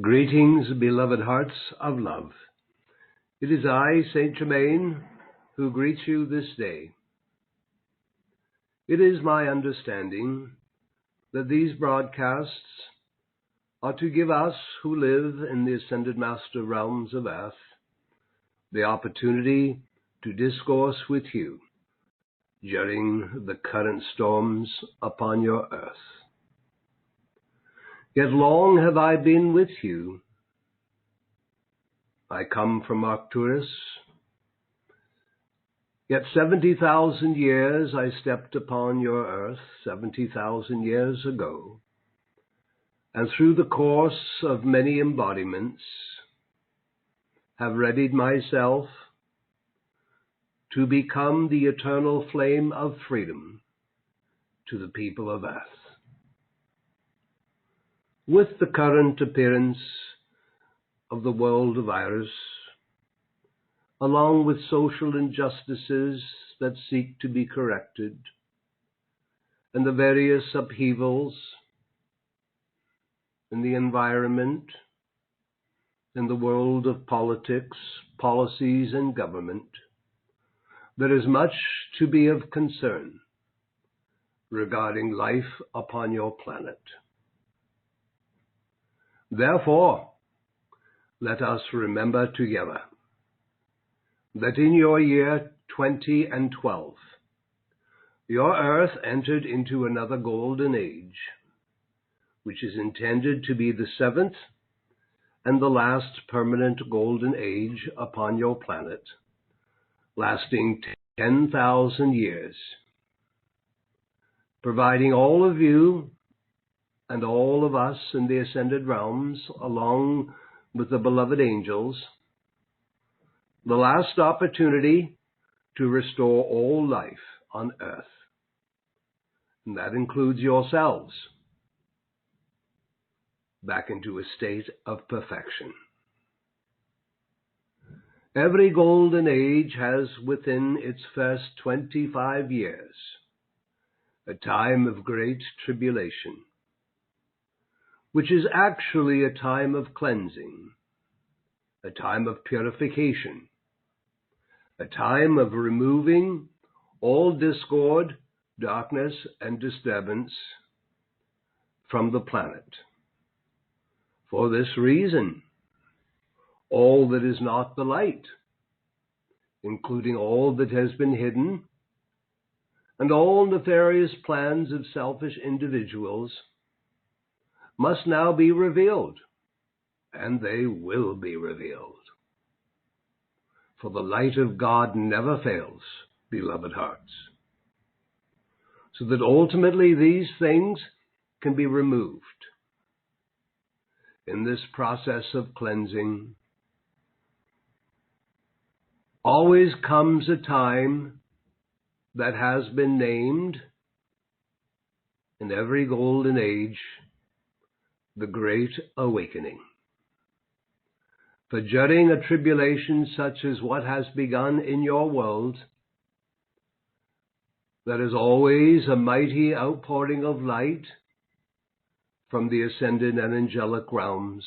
Greetings, beloved hearts of love. It is I, Saint Germain, who greets you this day. It is my understanding that these broadcasts are to give us who live in the Ascended Master realms of earth the opportunity to discourse with you during the current storms upon your earth. Yet long have I been with you. I come from Arcturus. Yet 70,000 years I stepped upon your earth, 70,000 years ago, and through the course of many embodiments have readied myself to become the eternal flame of freedom to the people of earth. With the current appearance of the world virus, along with social injustices that seek to be corrected, and the various upheavals in the environment, in the world of politics, policies, and government, there is much to be of concern regarding life upon your planet. Therefore, let us remember together that in your year 2012, your earth entered into another golden age, which is intended to be the seventh and the last permanent golden age upon your planet, lasting 10,000 years, providing all of you and all of us in the ascended realms, along with the beloved angels, the last opportunity to restore all life on earth. And that includes yourselves, back into a state of perfection. Every golden age has within its first 25 years a time of great tribulation, which is actually a time of cleansing, a time of purification, a time of removing all discord, darkness, and disturbance from the planet. For this reason, all that is not the light, including all that has been hidden, and all nefarious plans of selfish individuals, must now be revealed, and they will be revealed. For the light of God never fails, beloved hearts, so that ultimately these things can be removed. In this process of cleansing, always comes a time that has been named in every golden age the Great Awakening. For during a tribulation such as what has begun in your world, there is always a mighty outpouring of light from the ascended and angelic realms,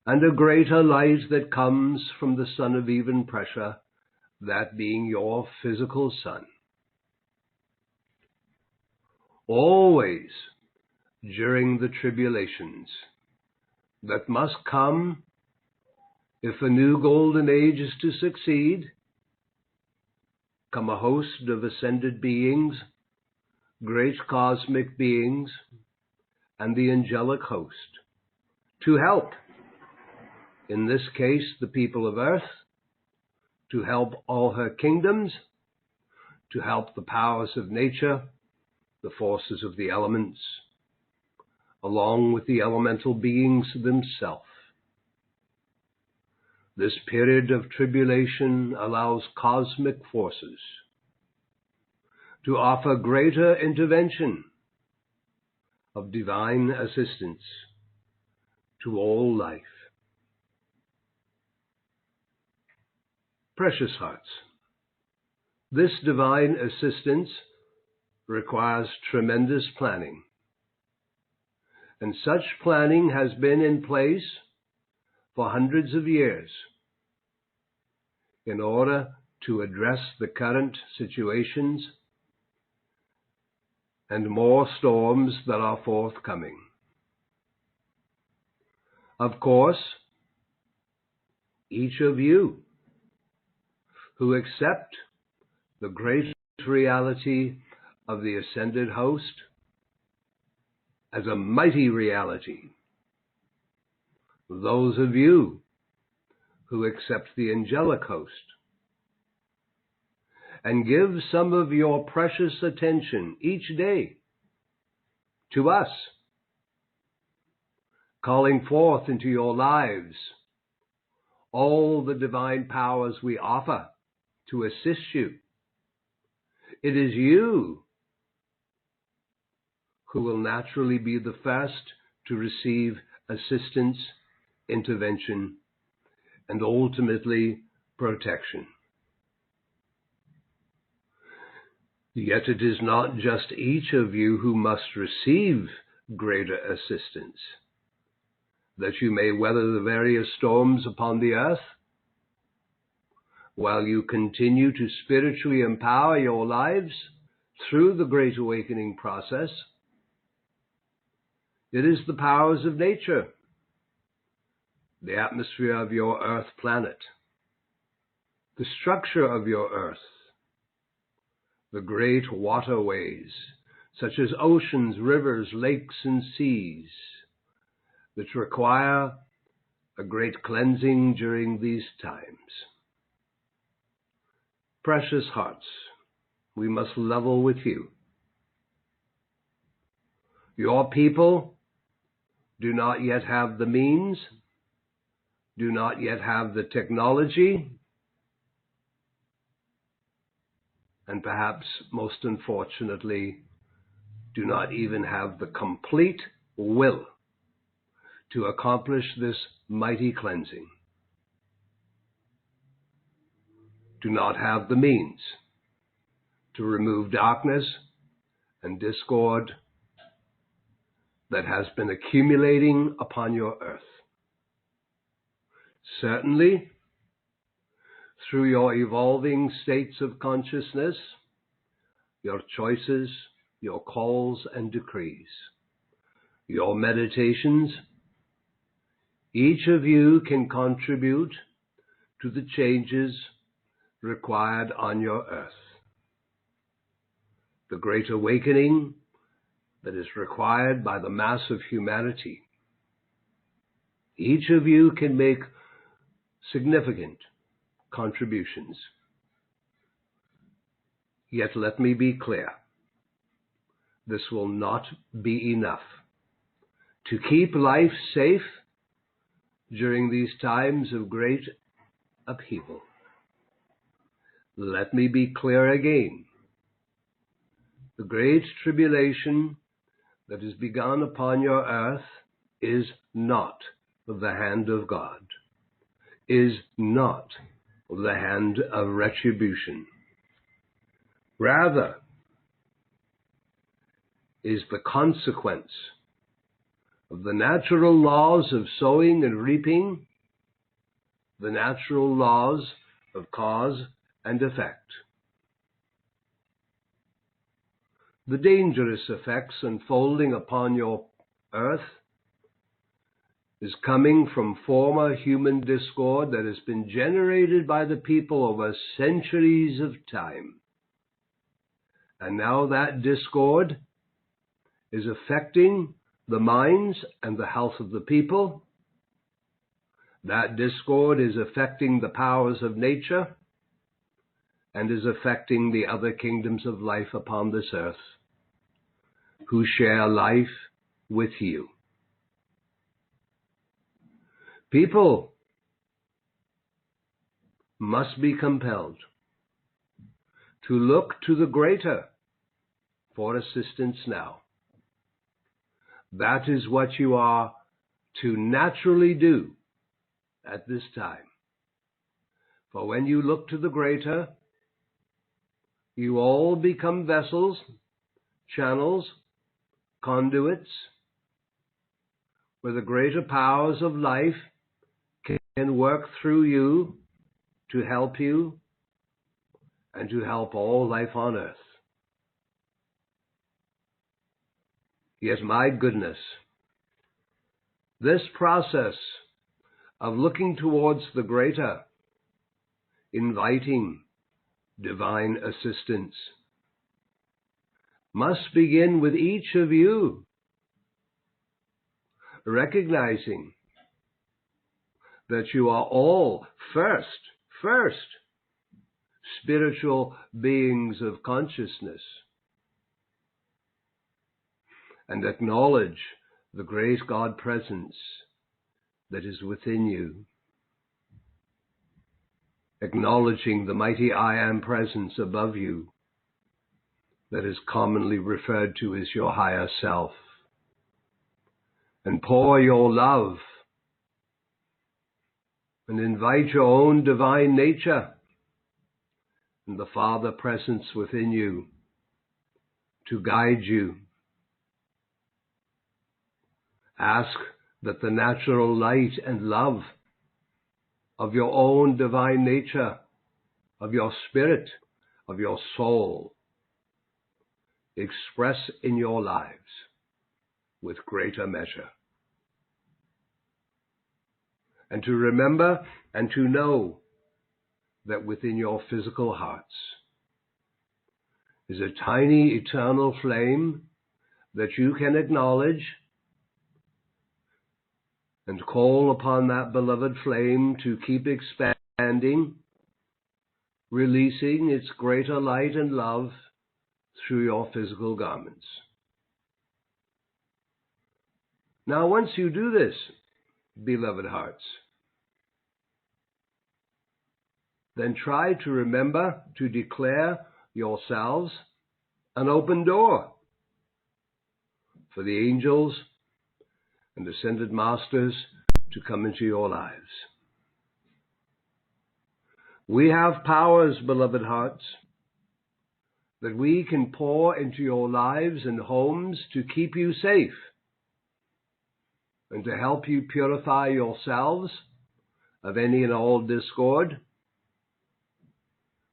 and a greater light that comes from the sun of even pressure, that being your physical sun. Always during the tribulations that must come if a new golden age is to succeed, come a host of ascended beings, great cosmic beings, and the angelic host to help, in this case, the people of earth, to help all her kingdoms, to help the powers of nature, the forces of the elements, along with the elemental beings themselves. This period of tribulation allows cosmic forces to offer greater intervention of divine assistance to all life. Precious hearts, this divine assistance requires tremendous planning, And such planning has been in place for hundreds of years in order to address the current situations and more storms that are forthcoming. Of course, each of you who accept the great reality of the ascended host as a mighty reality, those of you who accept the angelic host and give some of your precious attention each day to us, calling forth into your lives all the divine powers we offer to assist you. It is you who will naturally be the first to receive assistance, intervention, and ultimately protection. Yet it is not just each of you who must receive greater assistance, that you may weather the various storms upon the earth, while you continue to spiritually empower your lives through the Great Awakening process. It is the powers of nature, the atmosphere of your earth planet, the structure of your earth, the great waterways, such as oceans, rivers, lakes, and seas, that require a great cleansing during these times. Precious hearts, we must level with you. Your people do not yet have the means, do not yet have the technology, and perhaps, most unfortunately, do not even have the complete will to accomplish this mighty cleansing. Do not have the means to remove darkness and discord that has been accumulating upon your earth. Certainly, through your evolving states of consciousness, your choices, your calls and decrees, your meditations, each of you can contribute to the changes required on your earth. The great awakening that is required by the mass of humanity. Each of you can make significant contributions. Yet let me be clear, this will not be enough to keep life safe during these times of great upheaval. Let me be clear again. The great tribulation that has begun upon your earth is not the hand of God, is not the hand of retribution. Rather, is the consequence of the natural laws of sowing and reaping, the natural laws of cause and effect. The dangerous effects unfolding upon your earth is coming from former human discord that has been generated by the people over centuries of time. And now that discord is affecting the minds and the health of the people. That discord is affecting the powers of nature and is affecting the other kingdoms of life upon this earth, who share life with you. People must be compelled to look to the greater for assistance now. That is what you are to naturally do at this time. For when you look to the greater, you all become vessels, channels, conduits where the greater powers of life can work through you to help you and to help all life on earth. Yet, my goodness, this process of looking towards the greater, inviting divine assistance, must begin with each of you, recognizing that you are all first spiritual beings of consciousness, and acknowledge the great God presence that is within you, acknowledging the mighty I Am presence above you that is commonly referred to as your higher self, and pour your love and invite your own divine nature and the Father presence within you to guide you. Ask that the natural light and love of your own divine nature, of your spirit, of your soul, express in your lives with greater measure. And to remember and to know that within your physical hearts is a tiny eternal flame that you can acknowledge and call upon that beloved flame to keep expanding, releasing its greater light and love through your physical garments. Now, once you do this, beloved hearts, then try to remember to declare yourselves an open door for the angels and ascended masters to come into your lives. We have powers, beloved hearts, that we can pour into your lives and homes to keep you safe and to help you purify yourselves of any and all discord.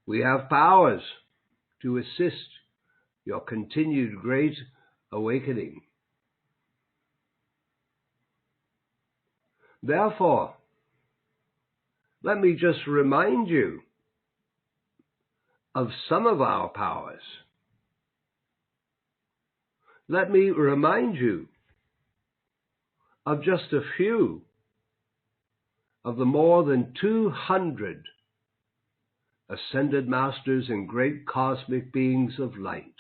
We have powers to assist your continued great awakening. Therefore, let me just remind you of some of our powers. Let me remind you of just a few of the more than 200 ascended masters and great cosmic beings of light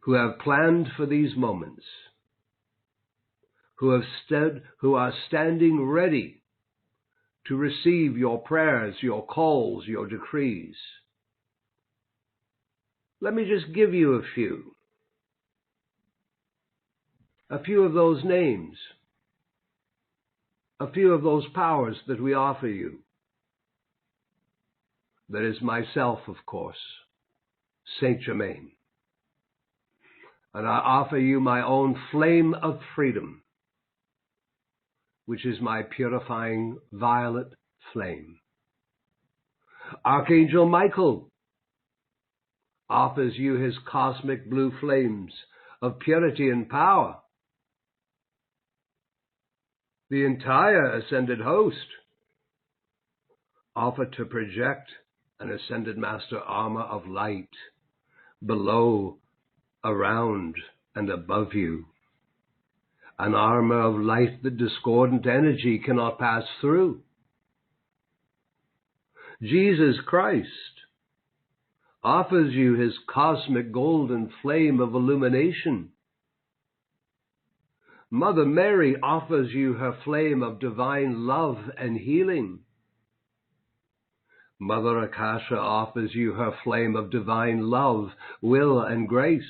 who have planned for these moments, who are standing ready to receive your prayers, your calls, your decrees. Let me just give you a few of those names, a few of those powers that we offer you. That is myself, of course, Saint Germain. And I offer you my own flame of freedom, which is my purifying violet flame. Archangel Michael offers you his cosmic blue flames of purity and power. The entire ascended host offer to project an ascended master armor of light below, around, and above you. An armor of light that discordant energy cannot pass through. Jesus Christ offers you his cosmic golden flame of illumination. Mother Mary offers you her flame of divine love and healing. Mother Akasha offers you her flame of divine love, will, and grace.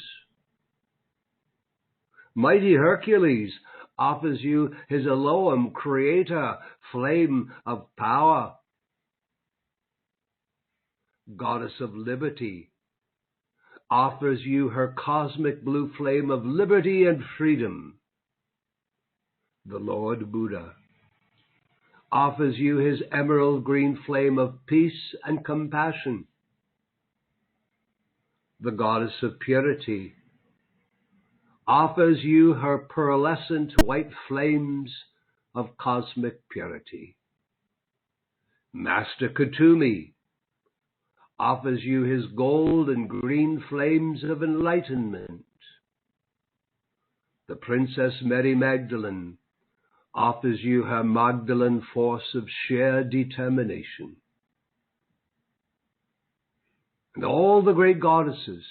Mighty Hercules offers you his Elohim creator flame of power. Goddess of Liberty offers you her cosmic blue flame of liberty and freedom. The Lord Buddha offers you his emerald green flame of peace and compassion. The goddess of purity offers you her pearlescent white flames of cosmic purity. Master Kutumi offers you his gold and green flames of enlightenment. The Princess Mary Magdalene offers you her Magdalene force of sheer determination. And all the great goddesses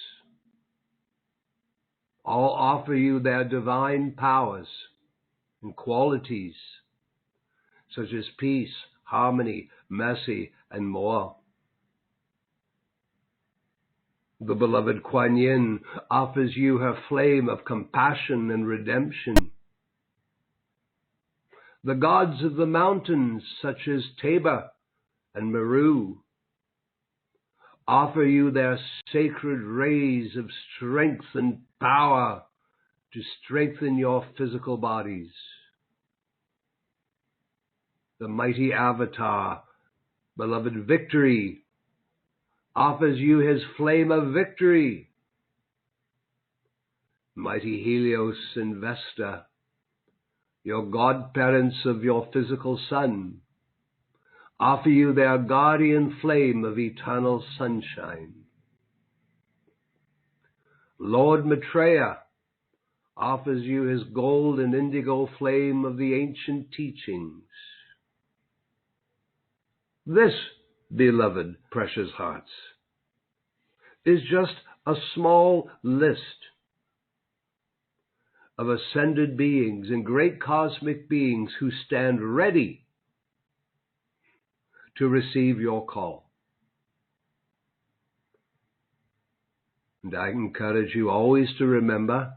all offer you their divine powers and qualities, such as peace, harmony, mercy, and more. The beloved Kuan Yin offers you her flame of compassion and redemption. The gods of the mountains, such as Tabor and Meru, offer you their sacred rays of strength and power to strengthen your physical bodies. The mighty Avatar, beloved Victory, offers you his flame of victory. Mighty Helios and Vesta, your godparents of your physical sun, offer you their guardian flame of eternal sunshine. Lord Maitreya offers you his gold and indigo flame of the ancient teachings. This, beloved precious hearts, is just a small list of ascended beings and great cosmic beings who stand ready to receive your call. And I encourage you always to remember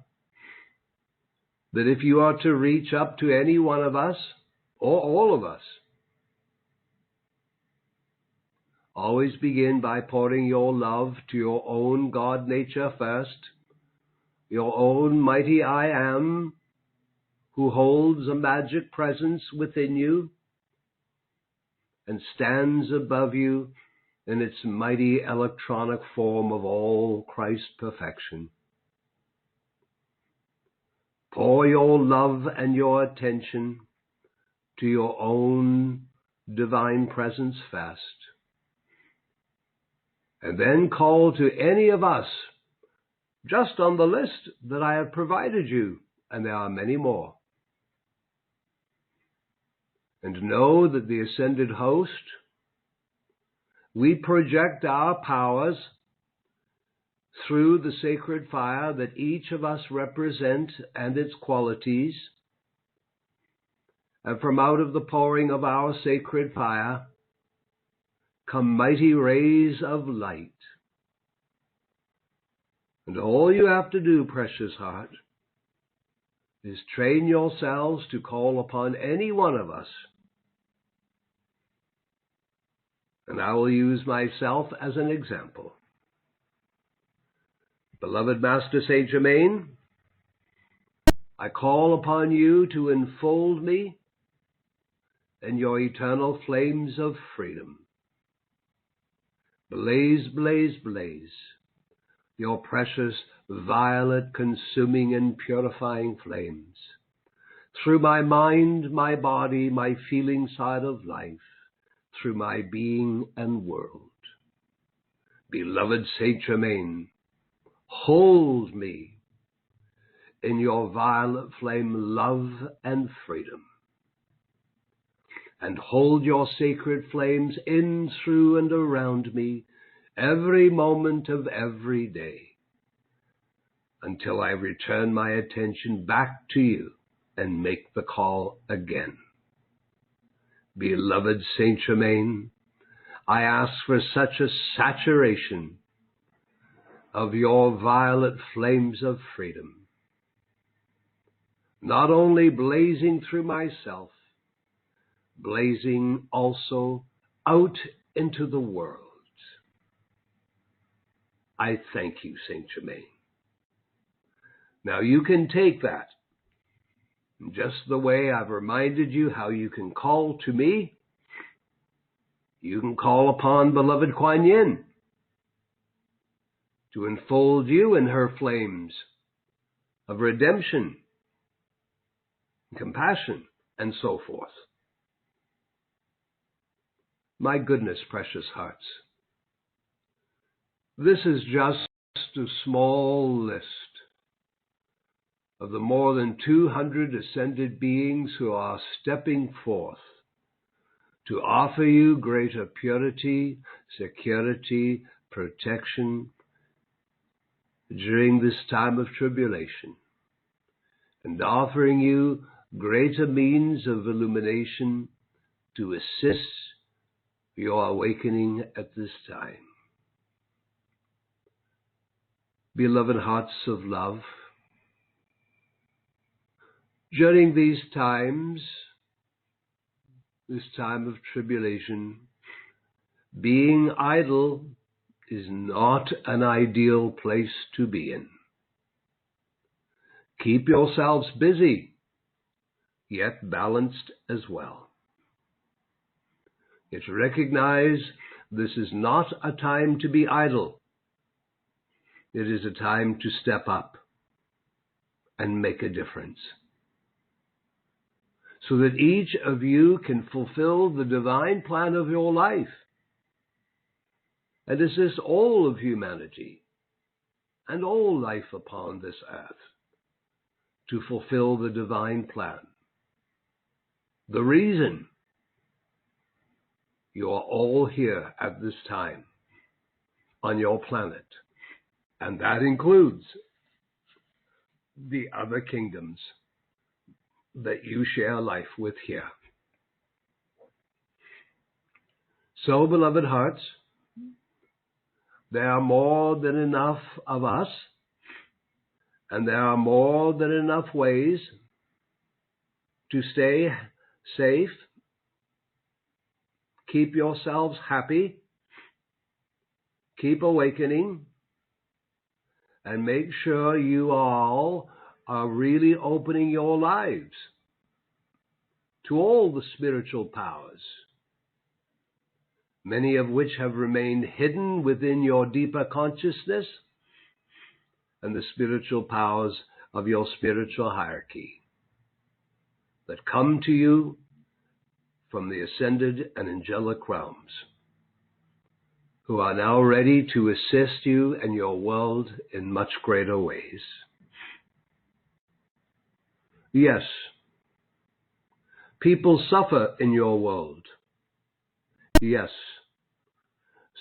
that if you are to reach up to any one of us, or all of us, always begin by pouring your love to your own God nature first, your own mighty I Am, who holds a magic presence within you and stands above you in its mighty electronic form of all Christ perfection. Pour your love and your attention to your own divine presence first, and then call to any of us just on the list that I have provided you, and there are many more. And know that the ascended host, we project our powers through the sacred fire that each of us represent and its qualities, and from out of the pouring of our sacred fire come mighty rays of light. And all you have to do, precious heart, is train yourselves to call upon any one of us. And I will use myself as an example. Beloved Master Saint Germain, I call upon you to enfold me in your eternal flames of freedom. Blaze, blaze, blaze, your precious, violet, consuming and purifying flames, through my mind, my body, my feeling side of life, through my being and world. Beloved Saint Germain, hold me in your violet flame love and freedom, and hold your sacred flames in, through, and around me every moment of every day, until I return my attention back to you and make the call again. Beloved Saint Germain, I ask for such a saturation of your violet flames of freedom, not only blazing through myself, blazing also out into the world. I thank you, Saint Germain. Now you can take that Just the way I've reminded you how you can call to me, you can call upon beloved Kuan Yin to enfold you in her flames of redemption, compassion, and so forth. My goodness, precious hearts, this is just a small list of the more than 200 ascended beings who are stepping forth to offer you greater purity, security, protection during this time of tribulation, and offering you greater means of illumination to assist your awakening at this time. Beloved hearts of love, during these times, this time of tribulation, being idle is not an ideal place to be in. Keep yourselves busy, yet balanced as well. Yet recognize this is not a time to be idle. It is a time to step up and make a difference, so that each of you can fulfill the divine plan of your life and assist all of humanity and all life upon this earth to fulfill the divine plan. The reason you are all here at this time on your planet, and that includes the other kingdoms that you share life with here. So, beloved hearts, there are more than enough of us, and there are more than enough ways to stay safe, keep yourselves happy, keep awakening, and make sure you all are really opening your lives to all the spiritual powers, many of which have remained hidden within your deeper consciousness, and the spiritual powers of your spiritual hierarchy that come to you from the ascended and angelic realms, who are now ready to assist you and your world in much greater ways. Yes, people suffer in your world. Yes,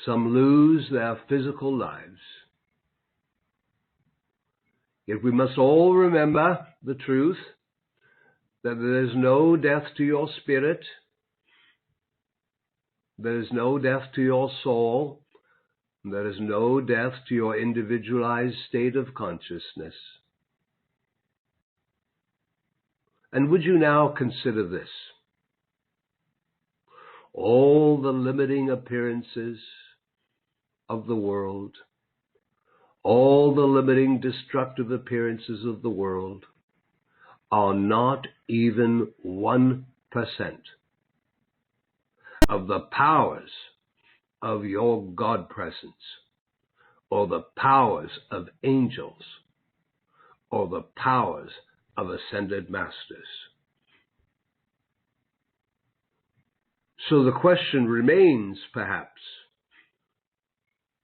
some lose their physical lives. Yet we must all remember the truth that there is no death to your spirit, there is no death to your soul, there is no death to your individualized state of consciousness. And would you now consider this? All the limiting appearances of the world, all the limiting destructive appearances of the world are not even 1% of the powers of your God presence, or the powers of angels, or the powers of ascended masters. So the question remains, perhaps,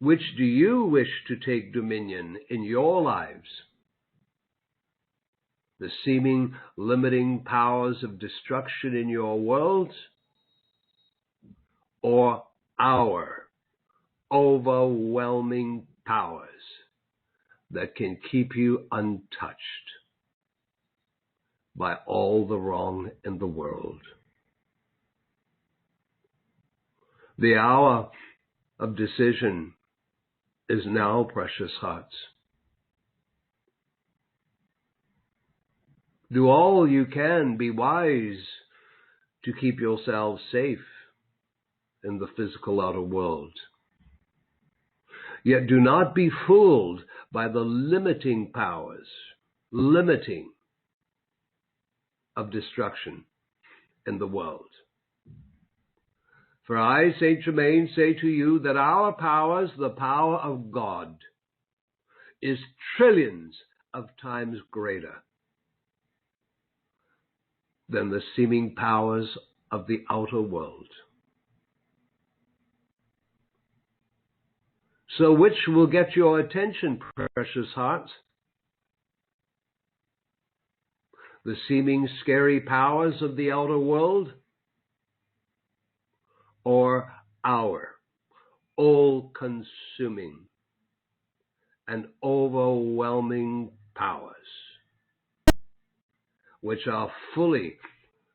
which do you wish to take dominion in your lives? The seeming limiting powers of destruction in your world, or our overwhelming powers that can keep you untouched by all the wrong in the world? The hour of decision is now, precious hearts. Do all you can, be wise to keep yourselves safe in the physical outer world. Yet do not be fooled by the limiting powers, limiting of destruction in the world. For I, Saint Germain, say to you that our powers, the power of God, is trillions of times greater than the seeming powers of the outer world. So which will get your attention, precious hearts? The seeming scary powers of the outer world, or our all-consuming and overwhelming powers, which are fully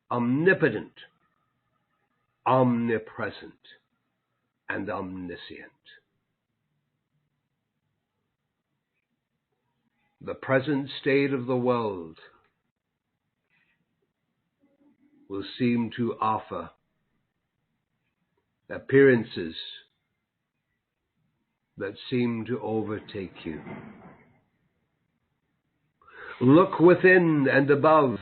omnipotent, omnipresent, and omniscient. The present state of the world will seem to offer appearances that seem to overtake you. Look within and above.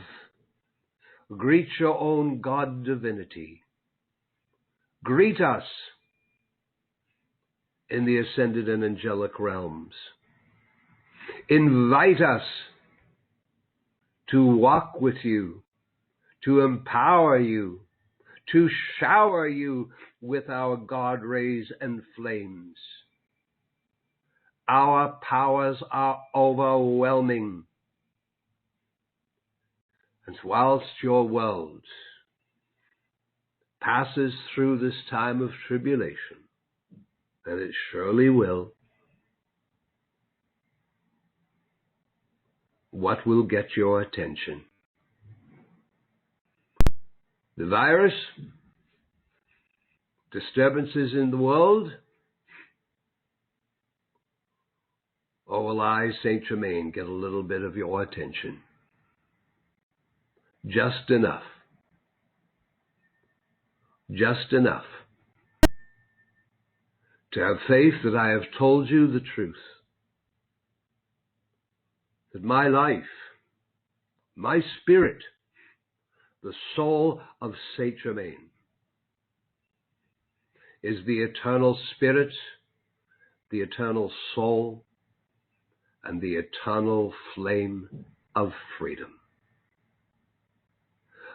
Greet your own God divinity. Greet us in the ascended and angelic realms. Invite us to walk with you, to empower you, to shower you with our God rays and flames. Our powers are overwhelming. And whilst your world passes through this time of tribulation, and it surely will, what will get your attention? The virus, disturbances in the world, or will I, Saint Germain, get a little bit of your attention? Just enough. Just enough to have faith that I have told you the truth. That my life, my spirit, the soul of Saint Germain, is the eternal spirit, the eternal soul, and the eternal flame of freedom.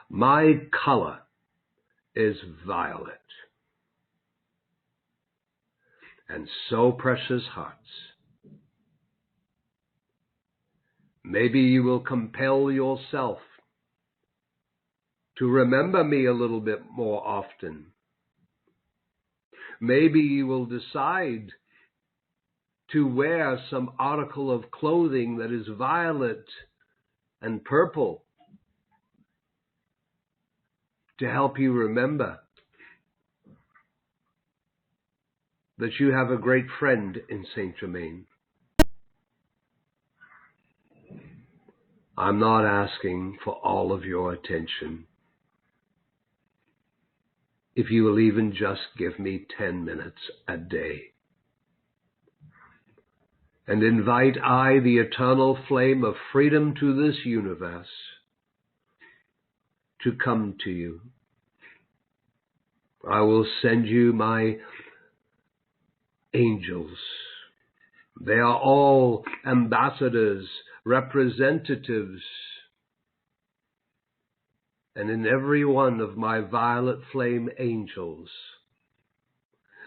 My color is violet. And so, precious hearts, maybe you will compel yourself to remember me a little bit more often. Maybe you will decide to wear some article of clothing that is violet and purple to help you remember that you have a great friend in Saint Germain. I'm not asking for all of your attention. If you will even just give me 10 minutes a day. And invite I, the eternal flame of freedom to this universe, to come to you. I will send you my angels. They are all ambassadors, representatives, and in every one of my violet flame angels,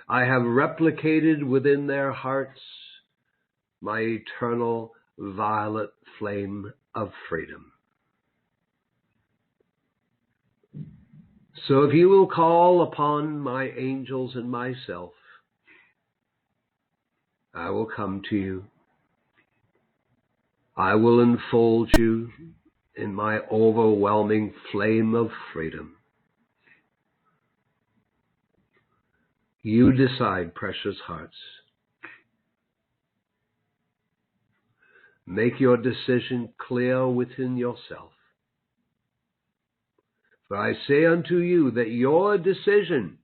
I have replicated within their hearts my eternal violet flame of freedom. So if you will call upon my angels and myself, I will come to you. I will enfold you in my overwhelming flame of freedom. You decide, precious hearts. Make your decision clear within yourself. For I say unto you that your decision,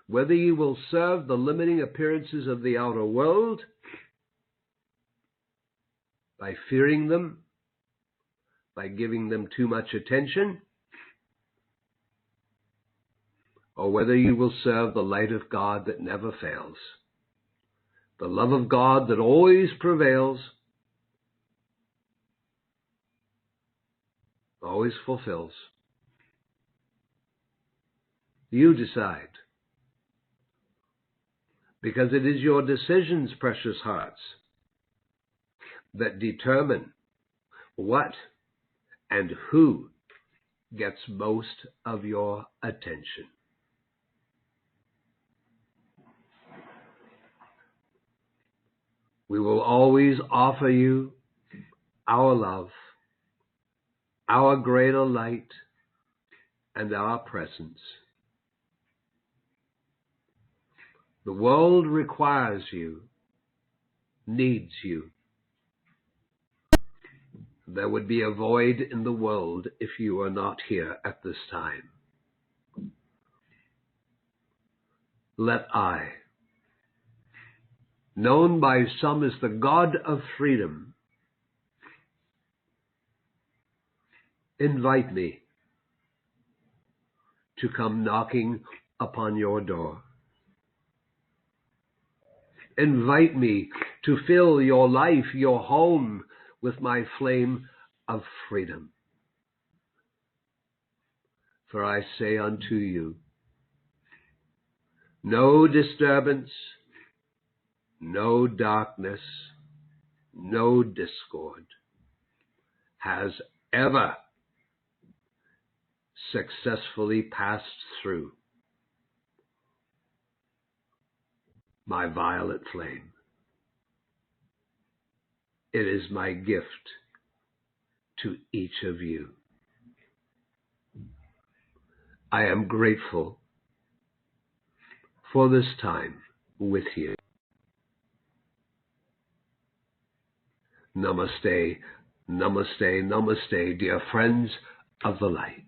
whether you will serve the limiting appearances of the outer world by fearing them, by giving them too much attention, or whether you will serve the light of God that never fails, the love of God that always prevails, always fulfills. You decide, because it is your decisions, precious hearts, that determine what and who gets most of your attention. We will always offer you our love, our greater light, and our presence. The world requires you, needs you. There would be a void in the world if you are not here at this time. Let I, known by some as the God of freedom, invite me to come knocking upon your door. Invite me to fill your life, your home, with my flame of freedom. For I say unto you, no disturbance, no darkness, no discord has ever successfully passed through my violet flame. It is my gift to each of you. I am grateful for this time with you. Namaste, namaste, namaste, dear friends of the light.